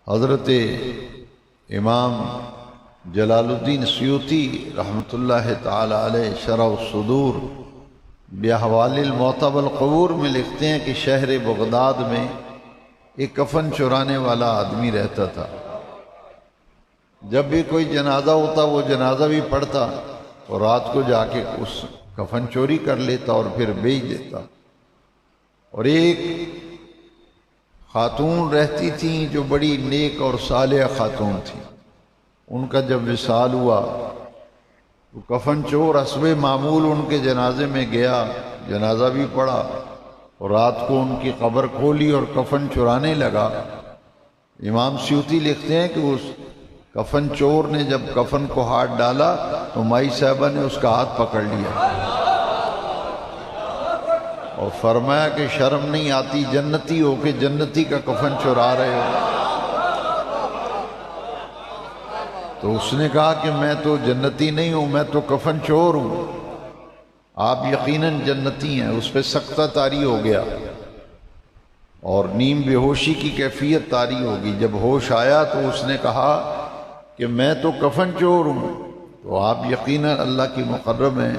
حضرت امام جلال الدین سیوطی رحمۃ اللہ تعالی علیہ شرح الصدور بأحوال الموتى والقبور میں لکھتے ہیں کہ شہر بغداد میں ایک کفن چرانے والا آدمی رہتا تھا۔ جب بھی کوئی جنازہ ہوتا وہ جنازہ بھی پڑھتا اور رات کو جا کے اس کفن چوری کر لیتا اور پھر بیچ دیتا۔ اور ایک خاتون رہتی تھیں جو بڑی نیک اور صالح خاتون تھیں، ان کا جب وصال ہوا تو کفن چور حسب معمول ان کے جنازے میں گیا، جنازہ بھی پڑھا اور رات کو ان کی قبر کھولی اور کفن چرانے لگا۔ امام سیوطی لکھتے ہیں کہ اس کفن چور نے جب کفن کو ہاتھ ڈالا تو مائی صاحبہ نے اس کا ہاتھ پکڑ لیا اور فرمایا کہ شرم نہیں آتی جنتی ہو کہ جنتی کا کفن چرا رہے ہو؟ تو اس نے کہا کہ میں تو جنتی نہیں ہوں، میں تو کفن چور ہوں، آپ یقیناً جنتی ہیں۔ اس پہ سکتہ طاری ہو گیا اور نیم بے ہوشی کی کیفیت طاری ہوگی۔ جب ہوش آیا تو اس نے کہا کہ میں تو کفن چور ہوں، تو آپ یقیناً اللہ کی مقرب ہیں،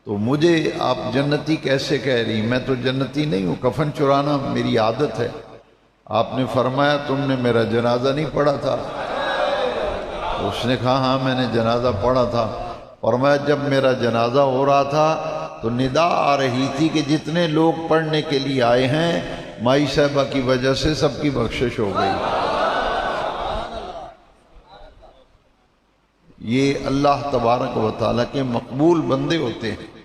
تو مجھے آپ جنتی کیسے کہہ رہی؟ میں تو جنتی نہیں ہوں، کفن چرانا میری عادت ہے۔ آپ نے فرمایا تم نے میرا جنازہ نہیں پڑھا تھا؟ اس نے کہا ہاں میں نے جنازہ پڑھا تھا۔ فرمایا جب میرا جنازہ ہو رہا تھا تو ندا آ رہی تھی کہ جتنے لوگ پڑھنے کے لیے آئے ہیں مائی صاحبہ کی وجہ سے سب کی بخشش ہو گئی۔ یہ اللہ تبارک و تعالیٰ کے مقبول بندے ہوتے ہیں۔